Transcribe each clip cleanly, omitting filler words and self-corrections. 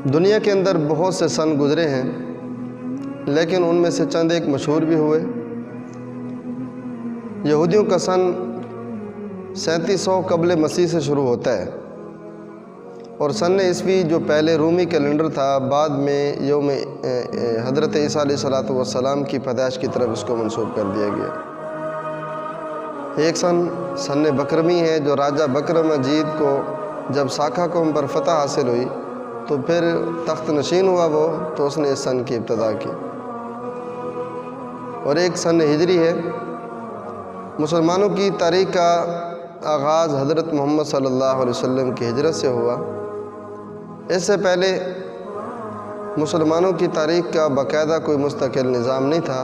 دنیا کے اندر بہت سے سن گزرے ہیں، لیکن ان میں سے چند ایک مشہور بھی ہوئے۔ یہودیوں کا سن 3700 قبل مسیح سے شروع ہوتا ہے، اور سن عیسوی جو پہلے رومی کیلنڈر تھا بعد میں یوم حضرت عیسیٰ علیہ السلام کی پیدائش کی طرف اس کو منسوب کر دیا گیا۔ ایک سن بکرمی ہے جو راجہ بکر مجید کو جب ساکھا قوم پر فتح حاصل ہوئی تو پھر تخت نشین ہوا وہ، تو اس نے اس سن کی ابتدا کی۔ اور ایک سن ہجری ہے۔ مسلمانوں کی تاریخ کا آغاز حضرت محمد صلی اللہ علیہ وسلم کی ہجرت سے ہوا۔ اس سے پہلے مسلمانوں کی تاریخ کا باقاعدہ کوئی مستقل نظام نہیں تھا،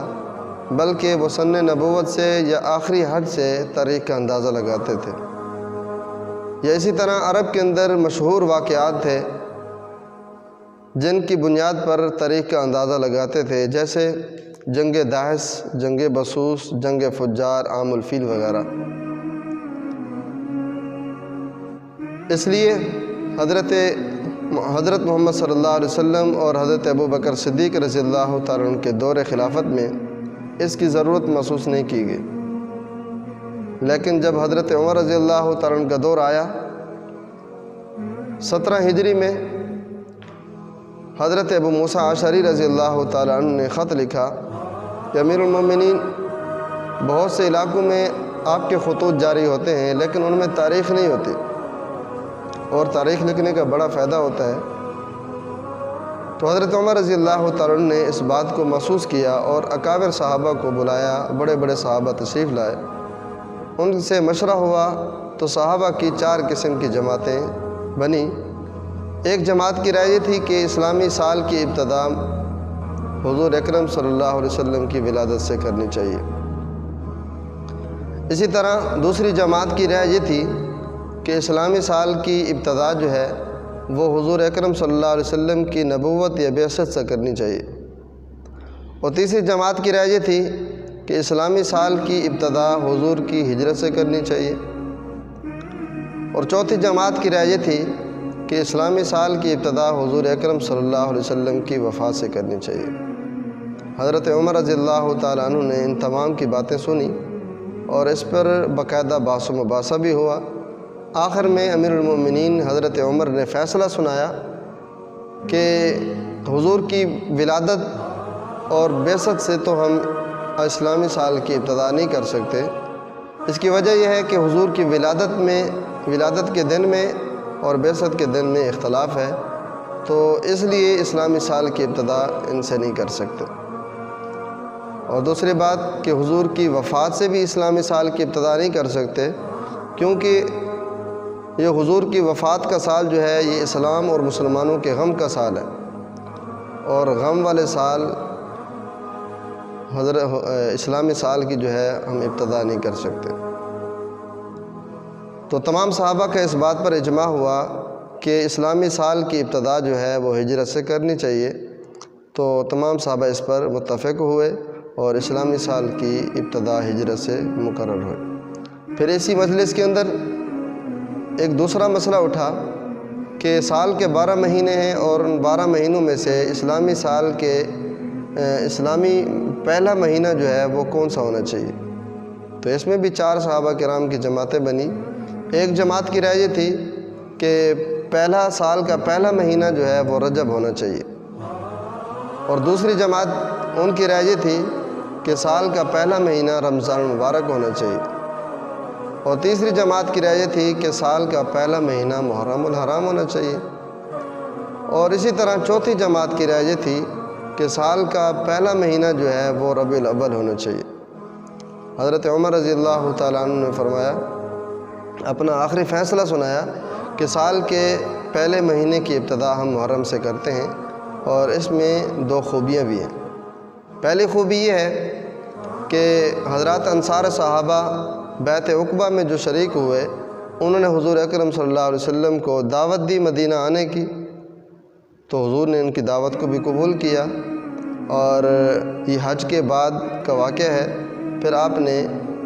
بلکہ وہ سن نبوت سے یا آخری حج سے تاریخ کا اندازہ لگاتے تھے، یا اسی طرح عرب کے اندر مشہور واقعات تھے جن کی بنیاد پر تاریخ کا اندازہ لگاتے تھے، جیسے جنگ داعش، جنگ بسوس، جنگ فجار، عام الفیل وغیرہ۔ اس لیے حضرت محمد صلی اللہ علیہ وسلم اور حضرت ابوبکر صدیق رضی اللہ تعالیٰ عنہ کے دور خلافت میں اس کی ضرورت محسوس نہیں کی گئی، لیکن جب حضرت عمر رضی اللہ تعالیٰ عنہ کا دور آیا 17 ہجری میں، حضرت ابو موسیٰ اشعری رضی اللہ تعالیٰ عنہ نے خط لکھا کہ امیر المومنین، بہت سے علاقوں میں آپ کے خطوط جاری ہوتے ہیں لیکن ان میں تاریخ نہیں ہوتی، اور تاریخ لکھنے کا بڑا فائدہ ہوتا ہے۔ تو حضرت عمر رضی اللہ تعالیٰ عنہ نے اس بات کو محسوس کیا اور اکابر صحابہ کو بلایا، بڑے بڑے صحابہ تشریف لائے، ان سے مشورہ ہوا تو صحابہ کی 4 قسم کی جماعتیں بنی۔ ایک جماعت کی رائے یہ تھی کہ اسلامی سال کی ابتدا حضور اکرم صلی اللہ علیہ وسلم کی ولادت سے کرنی چاہیے۔ اسی طرح دوسری جماعت کی رائے یہ تھی کہ اسلامی سال کی ابتدا جو ہے وہ حضور اکرم صلی اللہ علیہ وسلم کی نبوت یا بعثت سے کرنی چاہیے، اور تیسری جماعت کی رائے یہ تھی کہ اسلامی سال کی ابتدا حضور کی ہجرت سے کرنی چاہیے، اور چوتھی جماعت کی رائے یہ تھی کہ اسلامی سال کی ابتدا حضور اکرم صلی اللہ علیہ وسلم کی وفات سے کرنی چاہیے۔ حضرت عمر رضی اللہ تعالیٰ عنہ نے ان تمام کی باتیں سنی اور اس پر باقاعدہ بحث و مباحثہ بھی ہوا۔ آخر میں امیر المومنین حضرت عمر نے فیصلہ سنایا کہ حضور کی ولادت اور بعثت سے تو ہم اسلامی سال کی ابتدا نہیں کر سکتے۔ اس کی وجہ یہ ہے کہ حضور کی ولادت کے دن میں اور بعثت کے دن میں اختلاف ہے، تو اس لیے اسلامی سال کی ابتدا ان سے نہیں کر سکتے۔ اور دوسری بات کہ حضور کی وفات سے بھی اسلامی سال کی ابتدا نہیں کر سکتے، کیونکہ یہ حضور کی وفات کا سال جو ہے یہ اسلام اور مسلمانوں کے غم کا سال ہے، اور غم والے سال اسلامی سال کی جو ہے ہم ابتدا نہیں کر سکتے۔ تو تمام صحابہ کا اس بات پر اجماع ہوا کہ اسلامی سال کی ابتدا جو ہے وہ ہجرت سے کرنی چاہیے، تو تمام صحابہ اس پر متفق ہوئے اور اسلامی سال کی ابتدا ہجرت سے مقرر ہوئی۔ پھر اسی مجلس کے اندر ایک دوسرا مسئلہ اٹھا کہ سال کے 12 مہینے ہیں، اور ان 12 مہینوں میں سے اسلامی سال کے اسلامی پہلا مہینہ جو ہے وہ کون سا ہونا چاہیے؟ تو اس میں بھی 4 صحابہ کرام کی جماعتیں بنی۔ ایک جماعت کی رائے یہ تھی کہ سال کا پہلا مہینہ جو ہے وہ رجب ہونا چاہیے، اور دوسری جماعت ان کی رائے یہ تھی کہ سال کا پہلا مہینہ رمضان المبارک ہونا چاہیے، اور تیسری جماعت کی رائے یہ تھی کہ سال کا پہلا مہینہ محرم الحرام ہونا چاہیے، اور اسی طرح چوتھی جماعت کی رائے یہ تھی کہ سال کا پہلا مہینہ جو ہے وہ ربیع الاول ہونا چاہیے۔ حضرت عمر رضی اللہ تعالیٰ عنہ نے فرمایا، اپنا آخری فیصلہ سنایا کہ سال کے پہلے مہینے کی ابتدا ہم محرم سے کرتے ہیں، اور اس میں 2 خوبیاں بھی ہیں۔ پہلی خوبی یہ ہے کہ حضرات انصار صحابہ بیعت عقبہ میں جو شریک ہوئے، انہوں نے حضور اکرم صلی اللہ علیہ وسلم کو دعوت دی مدینہ آنے کی، تو حضور نے ان کی دعوت کو بھی قبول کیا، اور یہ حج کے بعد کا واقعہ ہے۔ پھر آپ نے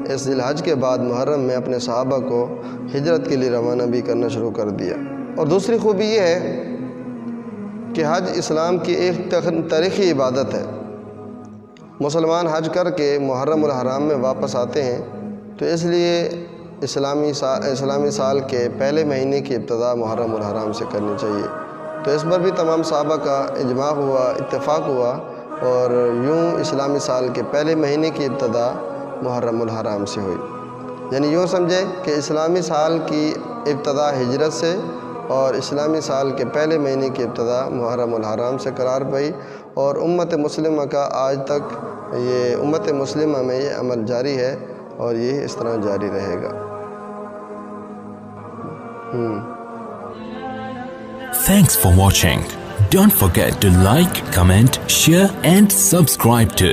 اس ذی الحج کے بعد محرم میں اپنے صحابہ کو ہجرت کے لیے روانہ بھی کرنا شروع کر دیا۔ اور دوسری خوبی یہ ہے کہ حج اسلام کی ایک تاریخی عبادت ہے۔ مسلمان حج کر کے محرم الحرام میں واپس آتے ہیں، تو اس لیے اسلامی سال کے پہلے مہینے کی ابتدا محرم الحرام سے کرنی چاہیے۔ تو اس پر بھی تمام صحابہ کا اجماع ہوا، اتفاق ہوا، اور یوں اسلامی سال کے پہلے مہینے کی ابتدا محرم الحرام سے ہوئی۔ یعنی یوں سمجھے کہ اسلامی سال کی ابتدا ہجرت سے اور اسلامی سال کے پہلے مہینے کی ابتدا محرم الحرام سے قرار پائی، اور امت مسلمہ کا آج تک یہ امت مسلمہ میں یہ عمل جاری ہے اور یہ اس طرح جاری رہے گا۔ Thanks for watching. Don't forget to like, comment, share and subscribe to